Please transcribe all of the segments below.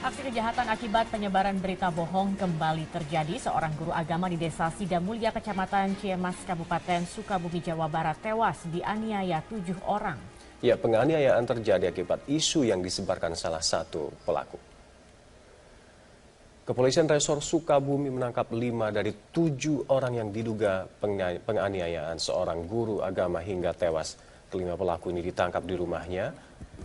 Aksi kejahatan akibat penyebaran berita bohong kembali terjadi. Seorang guru agama di Desa Sidamulya, Kecamatan Ciemas, Kabupaten Sukabumi, Jawa Barat tewas dianiaya 7 orang. Ya, penganiayaan terjadi akibat isu yang disebarkan salah satu pelaku. Kepolisian Resor Sukabumi menangkap 5 dari 7 orang yang diduga penganiayaan seorang guru agama hingga tewas. Kelima pelaku ini ditangkap di rumahnya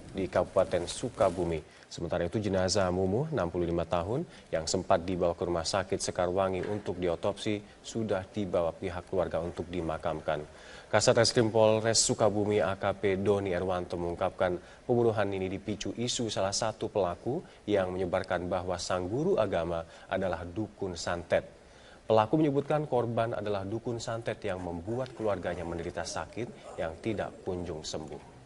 di Kabupaten Sukabumi. Sementara itu jenazah Mumu, 65 tahun, yang sempat dibawa ke Rumah Sakit Sekarwangi untuk diotopsi, sudah dibawa pihak keluarga untuk dimakamkan. Kasat Reskrim Polres Sukabumi AKP Doni Erwanto mengungkapkan pembunuhan ini dipicu isu salah satu pelaku yang menyebarkan bahwa sang guru agama adalah dukun santet. Pelaku menyebutkan korban adalah dukun santet yang membuat keluarganya menderita sakit yang tidak kunjung sembuh.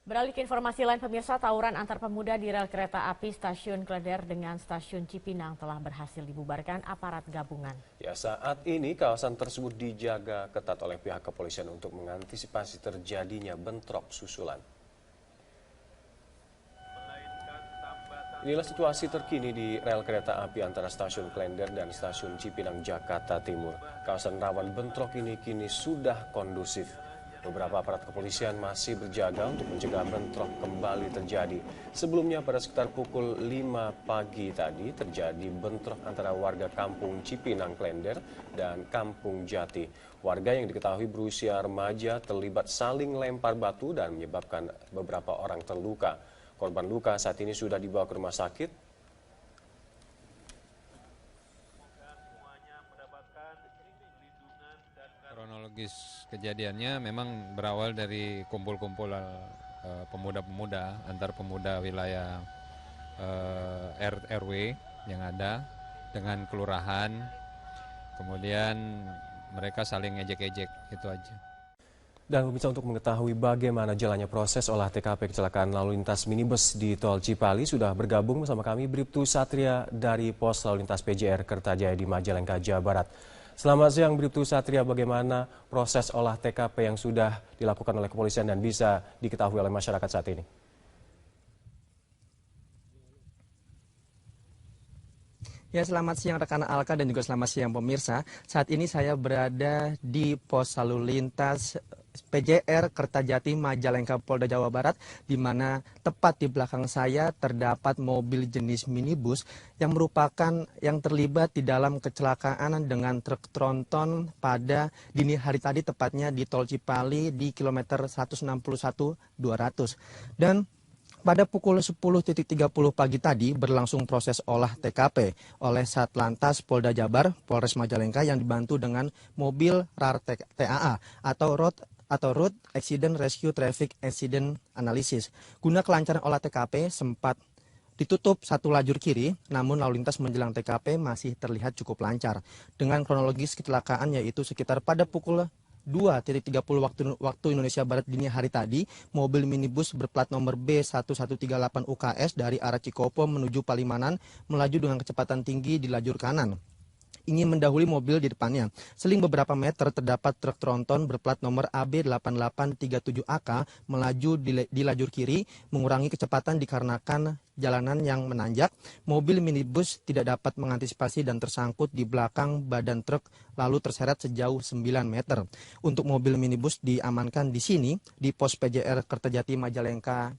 Beralih ke informasi lain, pemirsa, tawuran antar pemuda di rel kereta api Stasiun Kleder dengan Stasiun Cipinang telah berhasil dibubarkan aparat gabungan. Ya, saat ini kawasan tersebut dijaga ketat oleh pihak kepolisian untuk mengantisipasi terjadinya bentrok susulan. Inilah situasi terkini di rel kereta api antara Stasiun Klender dan Stasiun Cipinang, Jakarta Timur. Kawasan rawan bentrok ini kini sudah kondusif. Beberapa aparat kepolisian masih berjaga untuk mencegah bentrok kembali terjadi. Sebelumnya pada sekitar pukul 5 pagi tadi terjadi bentrok antara warga Kampung Cipinang Klender dan Kampung Jati. Warga yang diketahui berusia remaja terlibat saling lempar batu dan menyebabkan beberapa orang terluka. Korban luka saat ini sudah dibawa ke rumah sakit. Kronologis kejadiannya memang berawal dari kumpul-kumpul pemuda-pemuda antar pemuda wilayah RW yang ada dengan kelurahan. Kemudian mereka saling ejek-ejek, itu aja. Dan pemirsa, untuk mengetahui bagaimana jalannya proses olah TKP kecelakaan lalu lintas minibus di Tol Cipali, sudah bergabung bersama kami Bribtu Satria dari Pos Lalu Lintas PJR Kertajaya di Majalengka, Jawa Barat. Selamat siang Bribtu Satria, bagaimana proses olah TKP yang sudah dilakukan oleh kepolisian dan bisa diketahui oleh masyarakat saat ini? Ya, selamat siang rekan Alka dan juga selamat siang pemirsa. Saat ini saya berada di Pos Lalu Lintas PJR Kertajati Majalengka, Polda Jawa Barat, di mana tepat di belakang saya terdapat mobil jenis minibus yang merupakan yang terlibat di dalam kecelakaan dengan truk tronton pada dini hari tadi, tepatnya di Tol Cipali di kilometer 161.200. Dan pada pukul 10.30 pagi tadi berlangsung proses olah TKP oleh Satlantas Polda Jabar, Polres Majalengka yang dibantu dengan mobil RAR TAA atau Road Accident Rescue Traffic Accident Analysis. Guna kelancaran olah TKP sempat ditutup satu lajur kiri, namun lalu lintas menjelang TKP masih terlihat cukup lancar. Dengan kronologis kecelakaan yaitu sekitar pada pukul 2.30 waktu Indonesia Barat dini hari tadi, mobil minibus berplat nomor B1138 UKS dari arah Cikopo menuju Palimanan melaju dengan kecepatan tinggi di lajur kanan, ingin mendahului mobil di depannya. Seling beberapa meter terdapat truk tronton berplat nomor AB8837AK melaju di lajur kiri, mengurangi kecepatan dikarenakan jalanan yang menanjak. Mobil minibus tidak dapat mengantisipasi dan tersangkut di belakang badan truk lalu terseret sejauh 9 meter. Untuk mobil minibus diamankan di sini di pos PJR Kertajati Majalengka,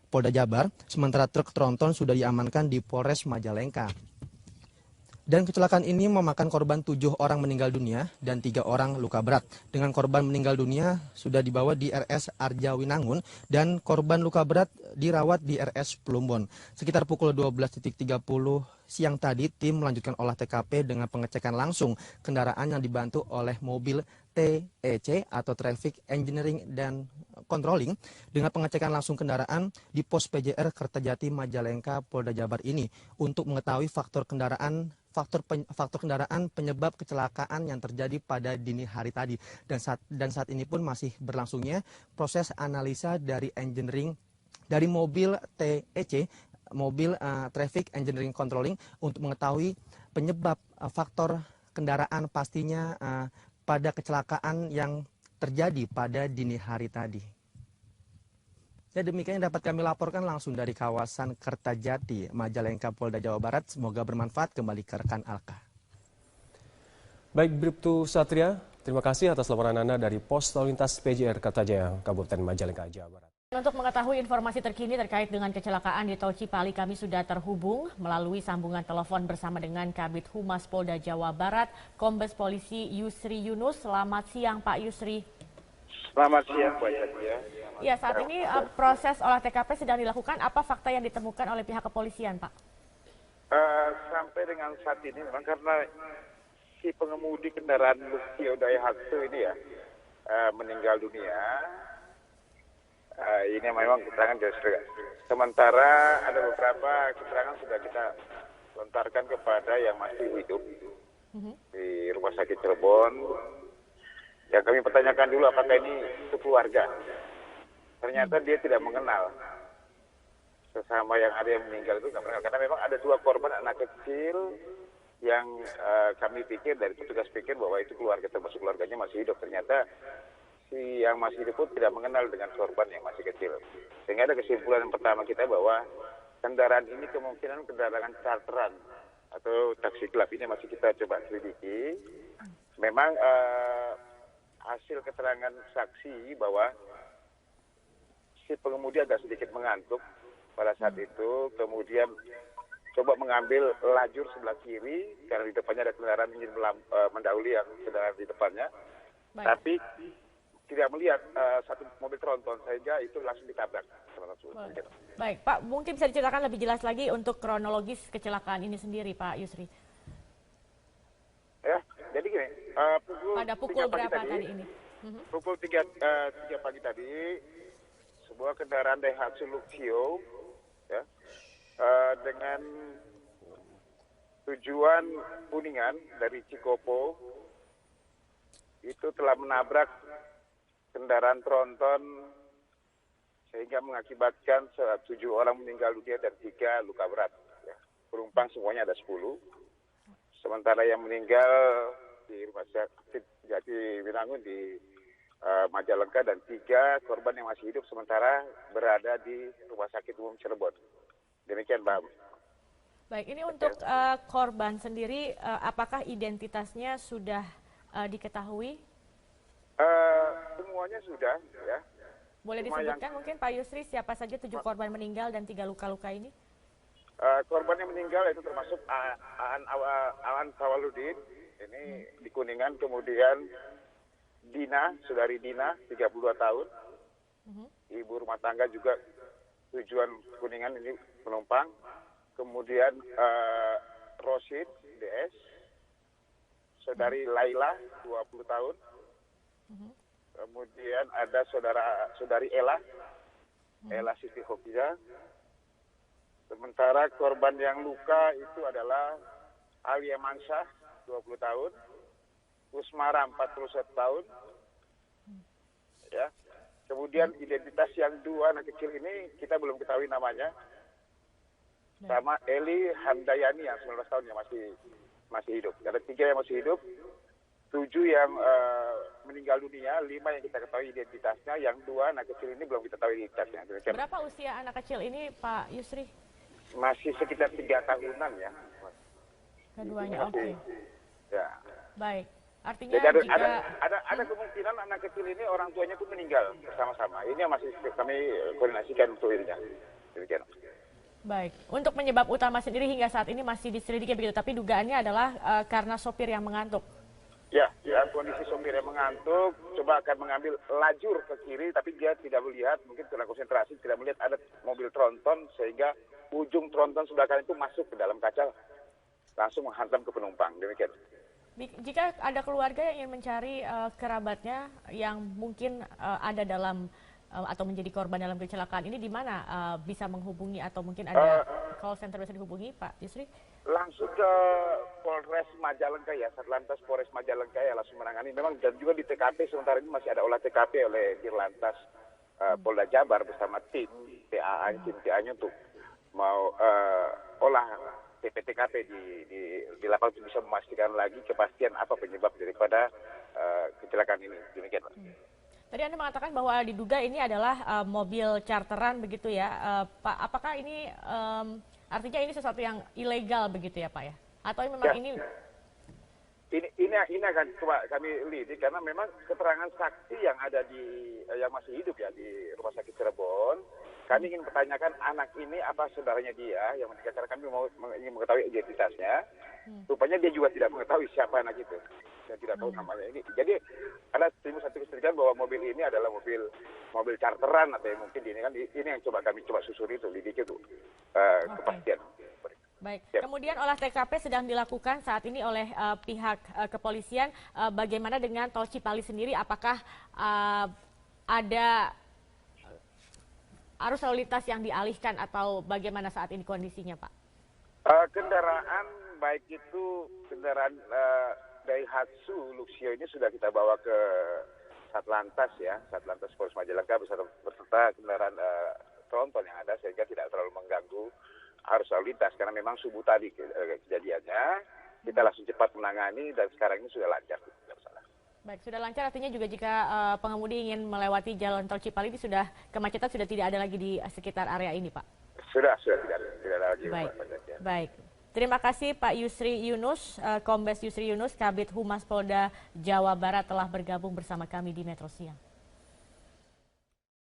Polda Jabar, sementara truk tronton sudah diamankan di Polres Majalengka. Dan kecelakaan ini memakan korban 7 orang meninggal dunia dan 3 orang luka berat. Dengan korban meninggal dunia sudah dibawa di RS Arjawinangun dan korban luka berat dirawat di RS Plumbon. Sekitar pukul 12.30 siang tadi, tim melanjutkan olah TKP dengan pengecekan langsung kendaraan yang dibantu oleh mobil TEC atau Traffic Engineering dan Controlling. Dengan pengecekan langsung kendaraan di pos PJR Kertajati Majalengka, Polda Jabar ini untuk mengetahui faktor kendaraan penyebab kecelakaan yang terjadi pada dini hari tadi. Dan saat ini pun masih berlangsungnya proses analisa dari engineering dari mobil TEC, mobil Traffic Engineering Controlling, untuk mengetahui penyebab faktor kendaraan pastinya pada kecelakaan yang terjadi pada dini hari tadi. Ya, demikian yang dapat kami laporkan langsung dari kawasan Kertajati, Majalengka, Polda Jawa Barat. Semoga bermanfaat. Kembali ke rekan Alka. Baik, Bribtu Satria, terima kasih atas laporan Anda dari Pos Lalu Lintas PJR Kertajaya, Kabupaten Majalengka, Jawa Barat. Untuk mengetahui informasi terkini terkait dengan kecelakaan di Tol Cipali, kami sudah terhubung melalui sambungan telepon bersama dengan Kabid Humas Polda Jawa Barat, Kombes Polisi Yusri Yunus. Selamat siang, Pak Yusri. Selamat siang, Pak Yusri. Ya, saat ini proses olah TKP sedang dilakukan. Apa fakta yang ditemukan oleh pihak kepolisian, Pak? Sampai dengan saat ini, memang karena si pengemudi kendaraan Lucio Daihatsu ini ya meninggal dunia. Ini memang keterangan dari sementara ada beberapa keterangan sudah kita lontarkan kepada yang masih hidup di Rumah Sakit Cirebon. Yang kami pertanyakan dulu apakah ini itu keluarga. Ternyata dia tidak mengenal sesama yang ada yang meninggal itu, karena memang ada 2 korban anak kecil yang kami pikir dari petugas pikir bahwa itu keluarga, termasuk keluarganya masih hidup. Ternyata si yang masih hidup pun tidak mengenal dengan korban yang masih kecil. Sehingga ada kesimpulan yang pertama kita bahwa kendaraan ini kemungkinan kendaraan charteran atau taksi gelap. Ini masih kita coba selidiki. Memang hasil keterangan saksi bahwa si pengemudi agak sedikit mengantuk pada saat itu, kemudian coba mengambil lajur sebelah kiri karena di depannya ada kendaraan ingin mendahului yang kendaraan di depannya. Baik. Tapi tidak melihat satu mobil tronton sehingga itu langsung ditabrak. Baik, Pak, mungkin bisa diceritakan lebih jelas lagi untuk kronologis kecelakaan ini sendiri, Pak Yusri. Ya, jadi gini, pada pukul berapa tadi ini? Pukul 3 pagi tadi, sebuah kendaraan Daihatsu Luxio ya, dengan tujuan Kuningan dari Cikopo itu telah menabrak kendaraan tronton sehingga mengakibatkan 7 orang meninggal dunia dan 3 luka berat. Ya. Penumpang semuanya ada 10. Sementara yang meninggal di Rumah Sakit Jatinangor di Majalengka dan 3 korban yang masih hidup sementara berada di Rumah Sakit Umum Cirebon. Demikian, Mbak. Baik, ini untuk korban sendiri, apakah identitasnya sudah diketahui? Semuanya sudah, ya. Boleh disebutkan mungkin Pak Yusri siapa saja 7 korban meninggal dan 3 luka-luka ini? Korban yang meninggal itu termasuk Aan Kawaludin, ini di Kuningan, kemudian Dina, saudari Dina, 32 tahun, ibu rumah tangga juga tujuan Kuningan ini penumpang, kemudian Rosid, DS, saudari Laila, 20 tahun, kemudian ada saudari Ella Siti Hokiza. Sementara korban yang luka itu adalah Alia Mansyah, 20 tahun, Usmara, 41 tahun. Ya. Kemudian identitas yang 2 anak kecil ini kita belum ketahui namanya. Sama Eli Handayani yang 19 tahun yang masih hidup. Ada 3 yang masih hidup, 7 yang meninggal dunia, 5 yang kita ketahui identitasnya, yang 2 anak kecil ini belum kita tahu identitasnya. Berapa usia anak kecil ini, Pak Yusri? Masih sekitar 3 tahunan ya. Keduanya, oke. Ya. Baik, artinya jadi jika ada kemungkinan anak kecil ini orang tuanya pun meninggal bersama-sama. Ini yang masih kami koordinasikan untuk ininya. Demikian. Baik, untuk penyebab utama sendiri hingga saat ini masih diselidiki begitu, tapi dugaannya adalah karena sopir yang mengantuk. Ya, kondisi sopir yang mengantuk, coba akan mengambil lajur ke kiri, tapi dia tidak melihat, mungkin karena konsentrasi, tidak melihat ada mobil tronton, sehingga ujung tronton sebelah kanan itu masuk ke dalam kaca, langsung menghantam ke penumpang. Demikian. Jika ada keluarga yang ingin mencari kerabatnya yang mungkin ada dalam atau menjadi korban dalam kecelakaan ini, di mana bisa menghubungi atau mungkin ada call center bisa dihubungi, Pak Yusri? Langsung ke Polres Majalengka ya, Satlantas Polres Majalengka ya langsung menangani. Memang dan juga di TKP sementara ini masih ada olah TKP oleh Dirlantas Polda Jabar bersama tim TA-nya untuk mau olah TKP di di lapangan untuk bisa memastikan lagi kepastian apa penyebab daripada kecelakaan ini. Demikian, Pak. Tadi Anda mengatakan bahwa diduga ini adalah mobil charteran begitu ya, Pak. Apakah ini artinya ini sesuatu yang ilegal begitu ya, Pak ya? Atau memang ini akan coba kami lidik karena memang keterangan saksi yang ada yang masih hidup ya di Rumah Sakit Cirebon. Kami ingin bertanyakan anak ini apa saudaranya dia yang menikah, karena kami ingin mengetahui identitasnya. Rupanya dia juga tidak mengetahui siapa anak itu dan tidak tahu namanya ini. Jadi ada timbul satu keserikahan bahwa mobil ini adalah mobil charteran atau yang mungkin ini kan ini yang kami coba susuri itu, lidik itu kepastian. Baik, kemudian olah TKP sedang dilakukan saat ini oleh pihak kepolisian. Bagaimana dengan Tol Cipali sendiri? Apakah ada arus lalu lintas yang dialihkan atau bagaimana saat ini kondisinya, Pak? Kendaraan baik itu kendaraan Daihatsu Luxio ini sudah kita bawa ke Satlantas ya, Satlantas Polres Majalengka beserta kendaraan tronton yang ada sehingga tidak terlalu mengganggu arus lalu lintas karena memang subuh tadi kejadiannya kita langsung cepat menangani dan sekarang ini sudah lancar, tidak masalah. Baik, sudah lancar artinya juga jika pengemudi ingin melewati jalan tol Cipali ini sudah kemacetan sudah tidak ada lagi di sekitar area ini, Pak? Sudah tidak ada lagi. Baik, baik. Terima kasih Pak Yusri Yunus, Kombes Yusri Yunus, Kabid Humas Polda Jawa Barat telah bergabung bersama kami di Metro Siang.